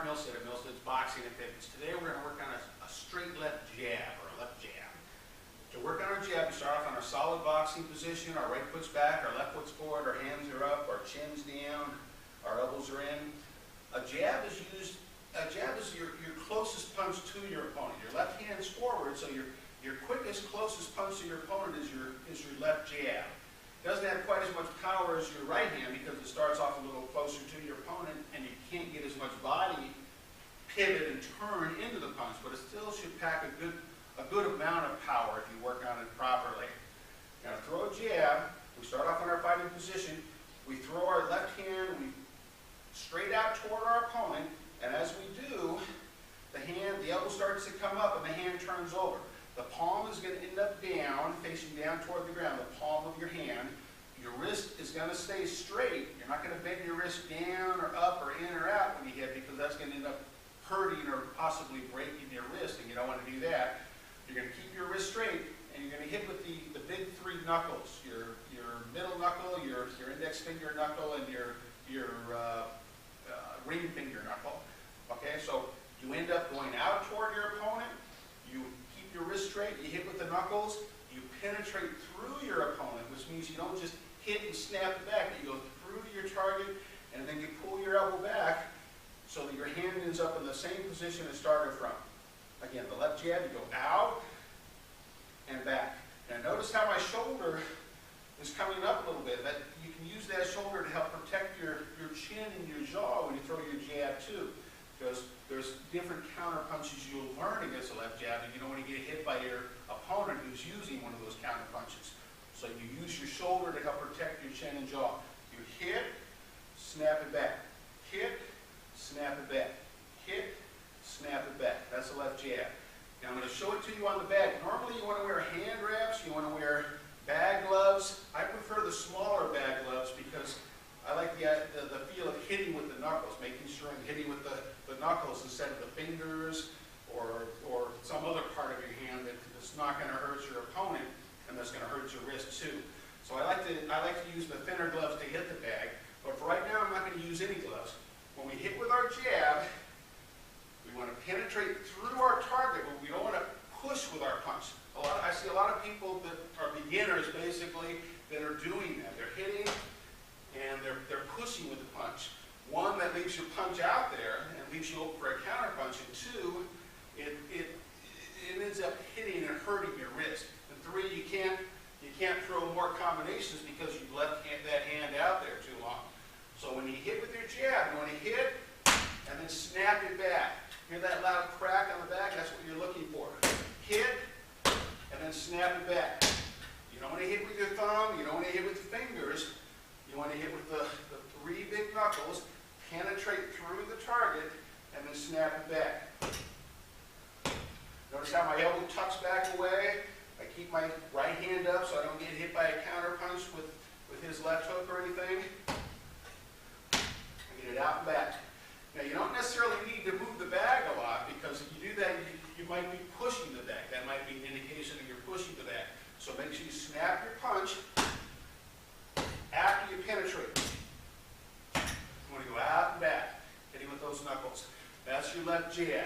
Milstead of Milstead Boxing and Fitness. Today we're going to work on a straight left jab or a left jab. To work on our jab, we start off on our solid boxing position. Our right foot's back, our left foot's forward, our hands are up, our chin's down, our elbows are in. A jab is your closest punch to your opponent. Your left hand's forward, so your quickest, closest punch to your opponent is your left jab. It doesn't have quite as much power as your right hand because it starts off a little closer to your opponent and you can't get as much body pivot and turn into the punch, but it still should pack a good amount of power if you work on it properly. Now to throw a jab, we start off in our fighting position. We throw our left hand straight out toward our opponent, and as we do, the elbow starts to come up and the hand turns over. The palm is going to end up down, facing down toward the ground, the palm of your hand. Your wrist is going to stay straight. You're not going to bend your wrist down or up or in or out when you hit because that's going to end up hurting or possibly breaking your wrist, and you don't want to do that. You're going to keep your wrist straight, and you're going to hit with the big three knuckles, your middle knuckle, your index finger knuckle, and your ring finger knuckle. Okay, so you end up going out toward your opponent. You keep your wrist straight, you hit with the knuckles, you penetrate through your opponent, which means you don't just hit and snap it back, but you go through to your target, and then you pull your elbow back so that your hand ends up in the same position it started from. Again, the left jab, you go out and back. Now notice how my shoulder is coming up a little bit. That you can use that shoulder to help protect your chin and your jaw when you throw your jab too. Because there's different counter punches you'll learn against a left jab, and you don't want to get hit by your opponent who's using one of those counter punches. So you use your shoulder to help protect your chin and jaw. You hit, snap it back. Hit, snap it back. Hit, snap it back. That's the left jab. Now I'm going to show it to you on the bag. Normally you want to wear hand wraps, you want to wear bag gloves. I prefer the smaller bag gloves because I like the feel of hitting with the knuckles, making sure I'm hitting with the knuckles instead of the fingers or some other part of your hand that's not going to hurt your opponent and that's going to hurt your wrist too. So I like to use the thinner gloves to hit the bag, but for right now I'm not going to use any gloves. When we hit with our jab, we want to penetrate through our target, but we don't want to push with our punch. I see a lot of people that are beginners basically that are doing that. They're hitting and they're pushing with the punch. One, that leaves your punch out there and leaves you open for a counter punch, and two, it ends up hitting and hurting your wrist. And three, you can't throw more combinations because you've left that hand out there too long. So when you hit with your jab, you want to hit and then snap it back. Hear that loud crack on the back? That's what you're looking for. Hit and then snap it back. You don't want to hit with your thumb, you don't want to hit with your fingers. You want to hit with the three big knuckles, penetrate through the target, and then snap it back. Notice how my elbow tucks back away. I keep my right hand up so I don't get hit by a counter punch with his left hook or anything. I get it out and back. Now you don't necessarily need to move the bag a lot because if you do that, you might be pushing the bag. That might be an indication that you're pushing the bag. So make sure you snap your punch after you penetrate. You want to go out and back, hitting with those knuckles. That's your left jab.